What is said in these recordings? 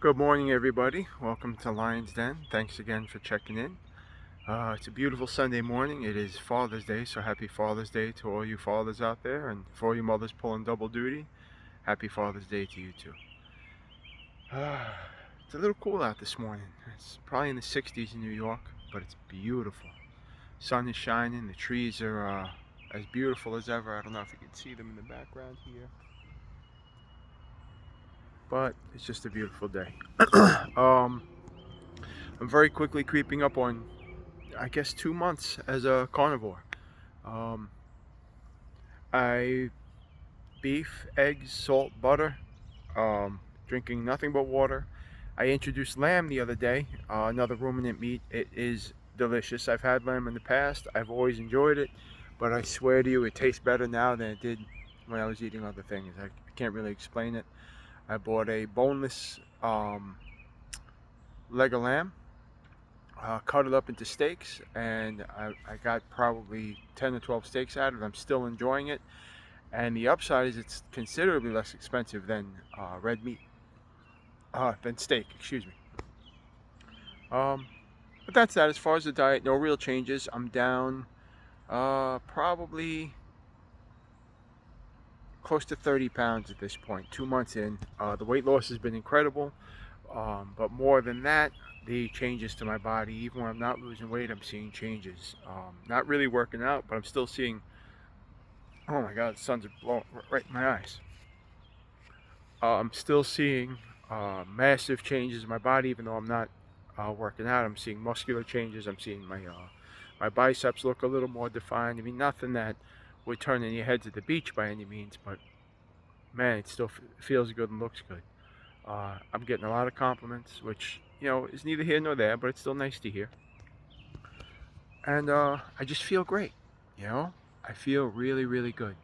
Good morning, everybody. Welcome to Lion's Den. Thanks again for checking in. It's a beautiful Sunday morning. It is Father's Day, so happy Father's Day to all you fathers out there, and for all you mothers pulling double duty, happy Father's Day to you too. It's a little cool out this morning. It's probably in the 60s in New York, but it's beautiful. Sun is shining. The trees are as beautiful as ever. I don't know if you can see them in the background here, but it's just a beautiful day. um, I'm very quickly creeping up on, I guess, 2 months as a carnivore. Um, I beef, eggs, salt, butter, drinking nothing but water. I introduced lamb the other day, another ruminant meat. It is delicious. I've had lamb in the past. I've always enjoyed it, but I swear to you, it tastes better now than it did when I was eating other things. I can't really explain it. I bought a boneless leg of lamb, cut it up into steaks, and I got probably 10 or 12 steaks out of it. I'm still enjoying it. And the upside is it's considerably less expensive than red meat, than steak, excuse me. Um, but that's that. As far as the diet, no real changes. I'm down probably close to 30 pounds at this point, 2 months in. The weight loss has been incredible. But more than that, the changes to my body, even when I'm not losing weight, I'm seeing changes. Not really working out, but I'm still seeing, oh my God, the sun's blowing right in my eyes. I'm still seeing massive changes in my body, even though I'm not working out. I'm seeing muscular changes. I'm seeing my biceps look a little more defined. I mean, nothing that would turn any heads at the beach by any means, but man, it still feels good and looks good. I'm getting a lot of compliments, which is neither here nor there, but it's still nice to hear. And I just feel great. You know, I feel really, really good.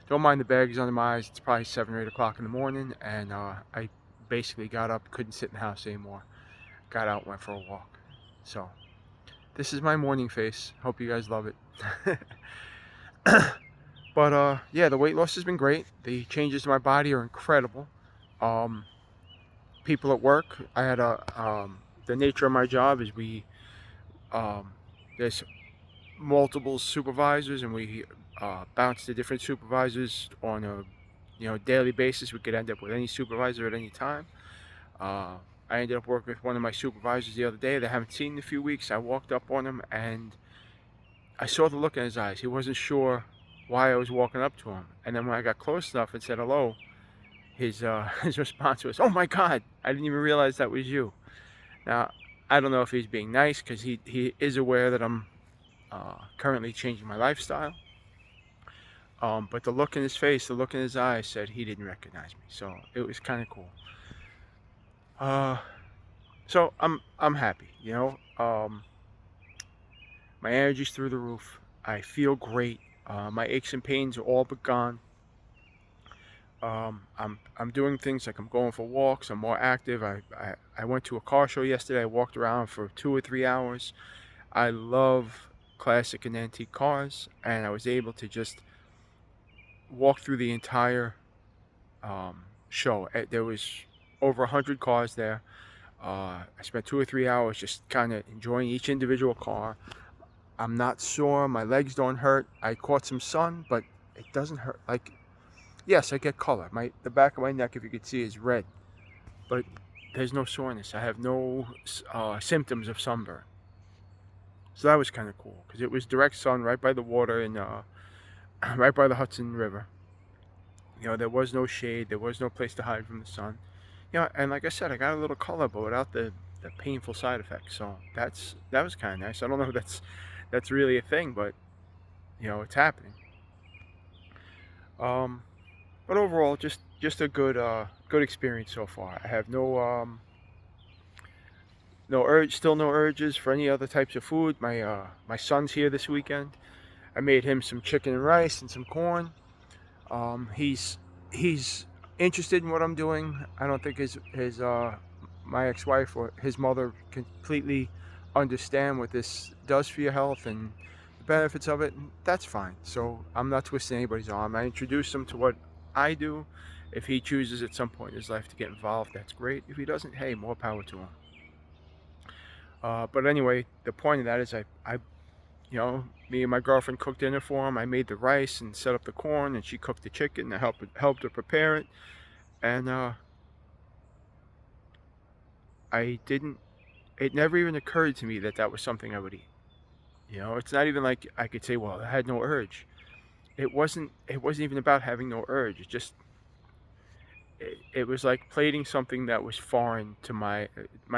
Don't mind the bags under my eyes. It's probably 7 or 8 o'clock in the morning, and I basically got up, couldn't sit in the house anymore. Got out, went for a walk. So this is my morning face. Hope you guys love it. But yeah, the weight loss has been great. The changes to my body are incredible. Um, People at work, I had the nature of my job is um, there's multiple supervisors, and we bounce to different supervisors on a daily basis. We could end up with any supervisor at any time. I ended up working with one of my supervisors the other day that I haven't seen in a few weeks. I walked up on him and I saw the look in his eyes. He wasn't sure why I was walking up to him. And then when I got close enough and said hello, his his response was, "Oh my God, I didn't even realize that was you." Now, I don't know if he's being nice because he is aware that I'm currently changing my lifestyle. But the look in his face, the look in his eyes said he didn't recognize me. So it was kind of cool. Uh, so I'm happy. My energy's through the roof. I feel great. My aches and pains are all but gone. I'm doing things like I'm going for walks. I'm more active. I went to a car show yesterday. I walked around for 2 or 3 hours. I love classic and antique cars, and I was able to just walk through the entire show. There was over 100 cars there. I spent 2 or 3 hours just kind of enjoying each individual car. I'm not sore. My legs don't hurt. I caught some sun, but it doesn't hurt. Like, yes, I get color. The back of my neck, if you could see, is red, but there's no soreness. I have no symptoms of sunburn. So that was kind of cool because it was direct sun right by the water and right by the Hudson River. There was no shade. There was no place to hide from the sun. And like I said, I got a little color, but without the painful side effects. So that was kind of nice. I don't know if that's really a thing, but it's happening. But overall, just a good experience so far. I have no urge, still no urges for any other types of food. My son's here this weekend. I made him some chicken and rice and some corn. He's interested in what I'm doing. I don't think his my ex-wife or his mother completely understand what this does for your health and the benefits of it. And that's fine. So I'm not twisting anybody's arm. I introduced him to what I do, If he chooses at some point in his life to get involved, that's great. If he doesn't, hey, more power to him. But anyway, the point of that is me and my girlfriend cooked dinner for him. I made the rice and set up the corn, and she cooked the chicken. I helped her prepare it, and I didn't. It never even occurred to me that that was something I would eat. It's not even like I could say, "Well, I had no urge." It wasn't. It wasn't even about having no urge. It was like plating something that was foreign to my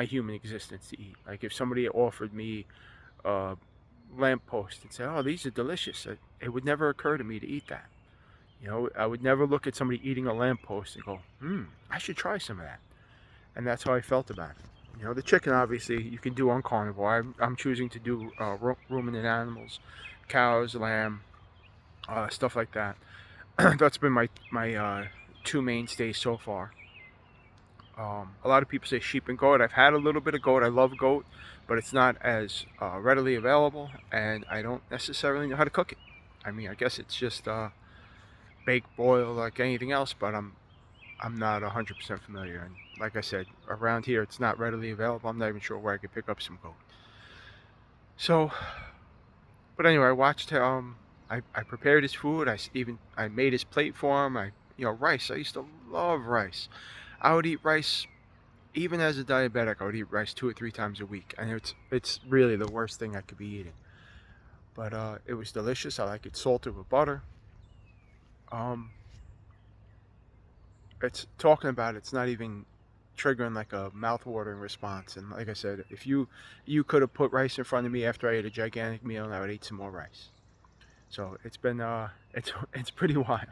human existence to eat. Like if somebody offered me a lamppost and said, "Oh, these are delicious," it would never occur to me to eat that. I would never look at somebody eating a lamppost and go, I should try some of that. And that's how I felt about it. The chicken, obviously, you can do on carnivore. I'm choosing to do ruminant animals, cows, lamb, stuff like that. That's been my two mainstays so far. A lot of people say sheep and goat. I've had a little bit of goat. I love goat, but it's not as readily available, and I don't necessarily know how to cook it. I mean, I guess it's just bake, boil, like anything else, but I'm not 100% familiar. And like I said, around here it's not readily available. I'm not even sure where I could pick up some goat. So, but anyway, I watched I prepared his food. I made his plate for him. Rice. I used to love rice. I would eat rice even as a diabetic. I would eat rice 2 or 3 times a week, and it's really the worst thing I could be eating. But it was delicious. I like it salted with butter. Um, it's talking about it's not even triggering like a mouth-watering response. And like I said, if you could have put rice in front of me after I ate a gigantic meal, and I would eat some more rice. So it's been it's pretty wild.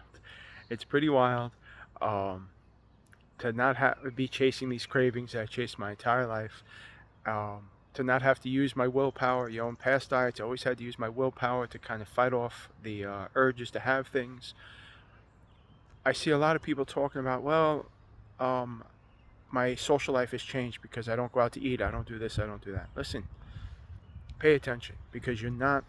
It's pretty wild to not be chasing these cravings that I chased my entire life. To not have to use my willpower. In past diets, I always had to use my willpower to kind of fight off the urges to have things. I see a lot of people talking about, well, um, my social life has changed because I don't go out to eat. I don't do this. I don't do that. Listen, pay attention because you're not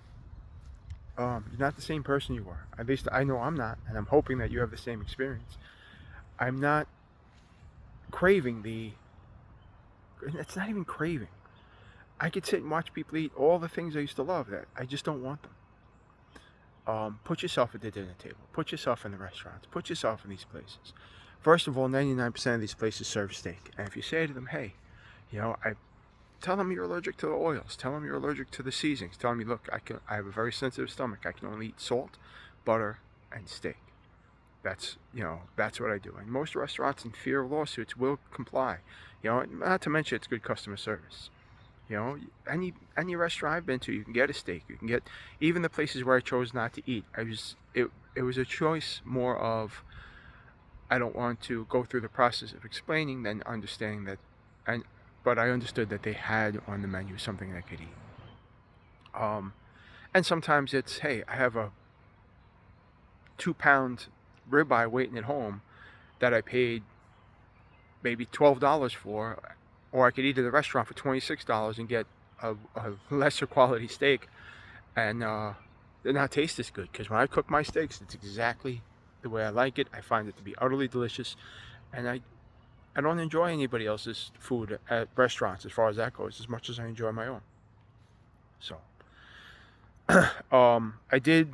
the same person you were. At least I know I'm not, and I'm hoping that you have the same experience. I'm not craving the. It's not even craving. I could sit and watch people eat all the things I used to love that I just don't want them. Put yourself at the dinner table. Put yourself in the restaurants. Put yourself in these places. First of all, 99% of these places serve steak. And if you say to them, hey, I tell them you're allergic to the oils. Tell them you're allergic to the seasonings. Tell them, look, I have a very sensitive stomach. I can only eat salt, butter, and steak. That's what I do. And most restaurants, in fear of lawsuits, will comply. Not to mention it's good customer service. Any restaurant I've been to, you can get a steak. You can get even the places where I chose not to eat. It was a choice more of I don't want to go through the process of explaining than understanding that, but I understood that they had on the menu something I could eat. And sometimes it's hey, I have a 2 pound ribeye waiting at home that I paid maybe $12 for. Or I could eat at a restaurant for $26 and get a lesser quality steak, and they're not taste as good. Because when I cook my steaks, it's exactly the way I like it. I find it to be utterly delicious, and I don't enjoy anybody else's food at restaurants as far as that goes, as much as I enjoy my own. So, I did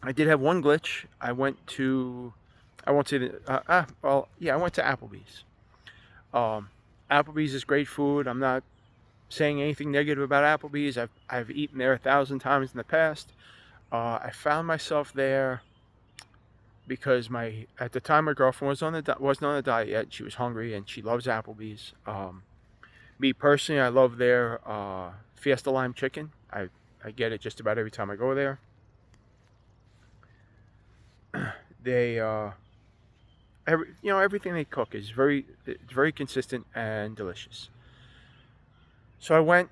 have one glitch. I went to, I won't say the, I went to Applebee's. Applebee's is great food. I'm not saying anything negative about Applebee's. I've eaten there 1,000 times in the past. I found myself there because at the time my girlfriend wasn't on a diet yet. She was hungry and she loves Applebee's. Me personally, I love their Fiesta Lime Chicken. I get it just about every time I go there. They everything they cook is it's very consistent and delicious. So I went.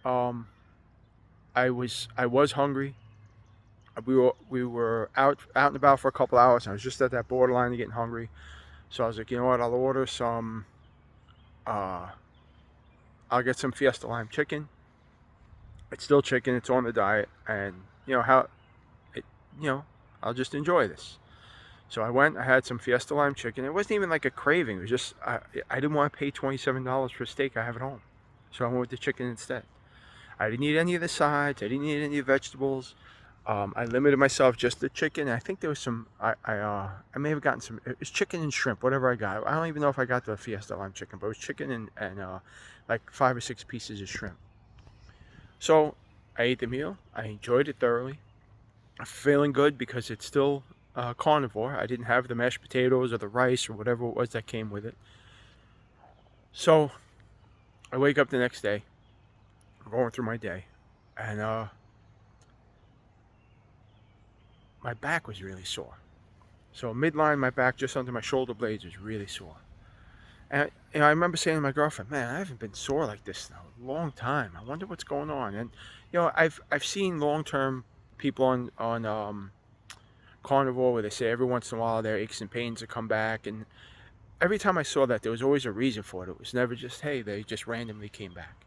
I was hungry. We were out and about for a couple hours. And I was just at that borderline of getting hungry. So I was like, you know what? I'll order some. I'll get some Fiesta Lime Chicken. It's still chicken. It's on the diet, and I'll just enjoy this. So I went, I had some Fiesta lime chicken. It wasn't even like a craving. It was just, I didn't want to pay $27 for a steak I have at home. So I went with the chicken instead. I didn't eat any of the sides. I didn't eat any of the vegetables. I limited myself just to chicken. I think there was some, I may have gotten some, it was chicken and shrimp, whatever I got. I don't even know if I got the Fiesta lime chicken, but it was chicken and like 5 or 6 pieces of shrimp. So I ate the meal. I enjoyed it thoroughly. I'm feeling good because it's still carnivore. I didn't have the mashed potatoes or the rice or whatever it was that came with it. So I wake up the next day, I'm going through my day, and my back was really sore. So midline, my back just under my shoulder blades was really sore. And I remember saying to my girlfriend, "Man, I haven't been sore like this in a long time. I wonder what's going on." And I've seen long-term people on carnivore where they say every once in a while their aches and pains will come back, and every time I saw that, there was always a reason for it. It was never just, hey, they just randomly came back.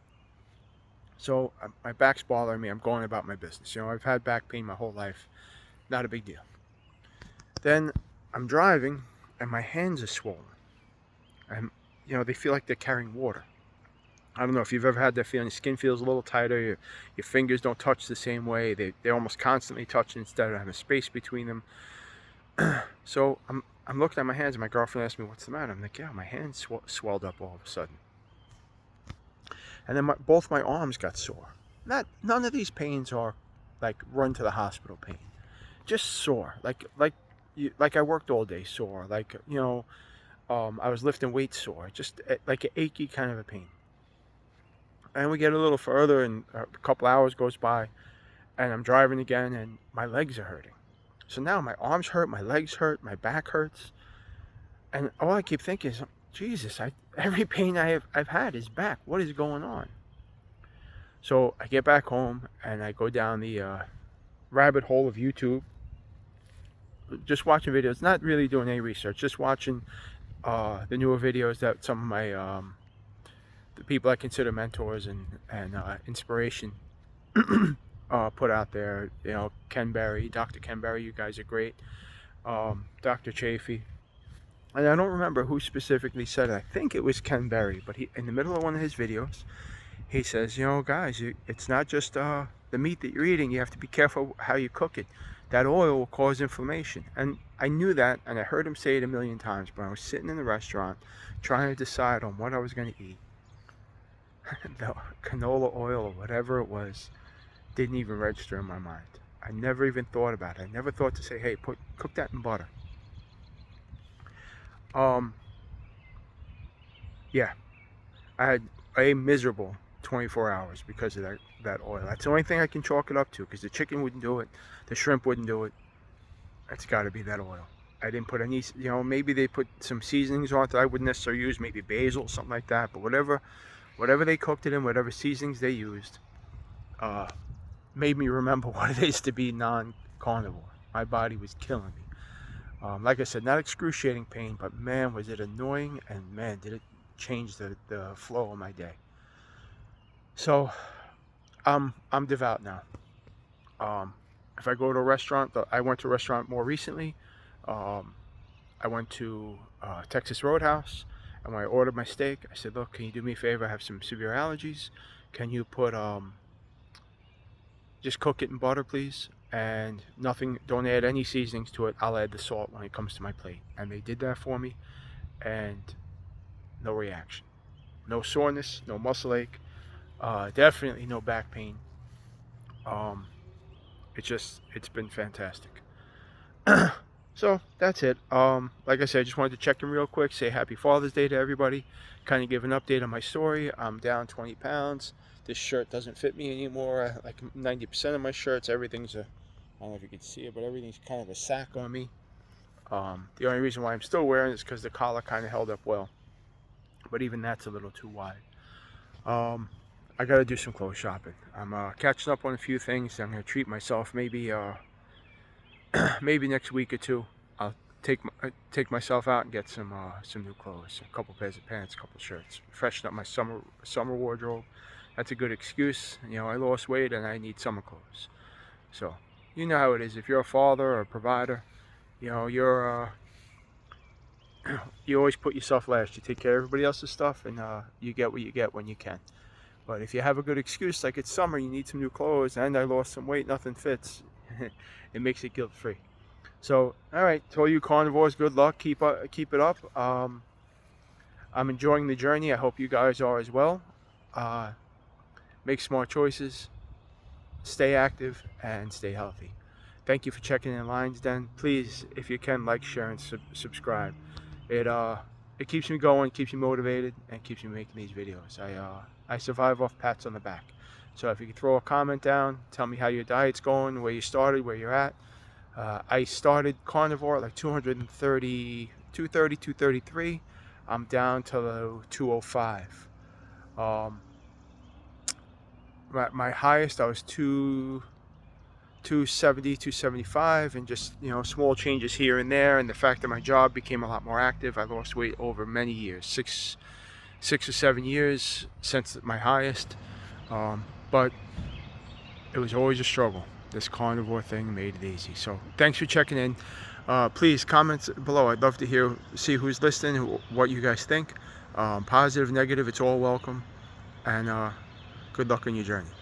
So my back's bothering me. I'm going about my business. I've had back pain my whole life. Not a big deal. Then I'm driving, and my hands are swollen. And, they feel like they're carrying water. I don't know if you've ever had that feeling. Your skin feels a little tighter. Your fingers don't touch the same way. They're almost constantly touching instead of having space between them. So I'm looking at my hands, and my girlfriend asked me, "What's the matter?" I'm like, "Yeah, my hands swelled up all of a sudden." And then both my arms got sore. None of these pains are like run to the hospital pain. Just sore, like I worked all day sore, like I was lifting weights sore, just like an achy kind of a pain. And we get a little further, and a couple hours goes by, and I'm driving again, and my legs are hurting. So now my arms hurt, my legs hurt, my back hurts, and all I keep thinking is, Jesus, every pain I've had is back. What is going on? So I get back home, and I go down the rabbit hole of YouTube, just watching videos, not really doing any research, just watching the newer videos that some of my the people I consider mentors and inspiration put out there. Ken Berry, Dr. Ken Berry, you guys are great. Dr. Chafee. And I don't remember who specifically said it. I think it was Ken Berry, but in the middle of one of his videos, he says, guys, it's not just the meat that you're eating. You have to be careful how you cook it. That oil will cause inflammation. And I knew that, and I heard him say it a million times, but I was sitting in the restaurant trying to decide on what I was going to eat. The canola oil or whatever it was didn't even register in my mind. I never even thought about it. I never thought to say, hey, cook that in butter. Yeah, I had a miserable 24 hours because of that oil. That's the only thing I can chalk it up to, because the chicken wouldn't do it, the shrimp wouldn't do it. It's got to be that oil. I didn't put any, maybe they put some seasonings on it that I wouldn't necessarily use, maybe basil, something like that. But whatever they cooked it in, whatever seasonings they used, made me remember what it is to be non-carnivore. My body was killing me. Like I said, not excruciating pain, but man, was it annoying, and man, did it change the flow of my day. So I'm devout now. If I go to a restaurant, I went to a restaurant more recently. I went to Texas Roadhouse, and when I ordered my steak, I said, "Look, can you do me a favor? I have some severe allergies. Can you put just cook it in butter, please, and nothing. Don't add any seasonings to it. I'll add the salt when it comes to my plate." And they did that for me, and no reaction, no soreness, no muscle ache, definitely no back pain. It's been fantastic. So that's it. Like I said, I just wanted to check in real quick, say happy Father's Day to everybody, kind of give an update on my story. I'm down 20 pounds. This shirt doesn't fit me anymore. Like 90% of my shirts, everything's I don't know if you can see it, but everything's kind of a sack on me. The only reason why I'm still wearing it is because the collar kind of held up well, but even that's a little too wide. I gotta do some clothes shopping. I'm catching up on a few things. I'm gonna treat myself. Maybe maybe next week or two, I'll take myself out and get some new clothes, a couple pairs of pants, a couple shirts, freshen up my summer wardrobe. That's a good excuse. I lost weight and I need summer clothes. So you know how it is. If you're a father or a provider, You know, you always put yourself last. You take care of everybody else's stuff, and you get what you get when you can. But if you have a good excuse, like it's summer, you need some new clothes, and I lost some weight, nothing fits, it makes it guilt-free. So, all right, to all you carnivores, good luck. Keep it up. I'm enjoying the journey. I hope you guys are as well. Uh, make smart choices, stay active, and stay healthy. Thank you for checking in Lions Den. Please, if you can, like, share, and subscribe. It keeps me going, keeps me motivated, and keeps me making these videos. I survive off pats on the back. So if you could throw a comment down, tell me how your diet's going, where you started, where you're at. I started carnivore at like 230, 230, 233. I'm down to 205. My highest, I was 270, 275, and just, you know, small changes here and there. And the fact that my job became a lot more active, I lost weight over many years, six or 7 years since my highest. But it was always a struggle. This carnivore thing made it easy. So thanks for checking in. Please comment below. I'd love to see who's listening, what you guys think. Positive, negative, it's all welcome. And good luck on your journey.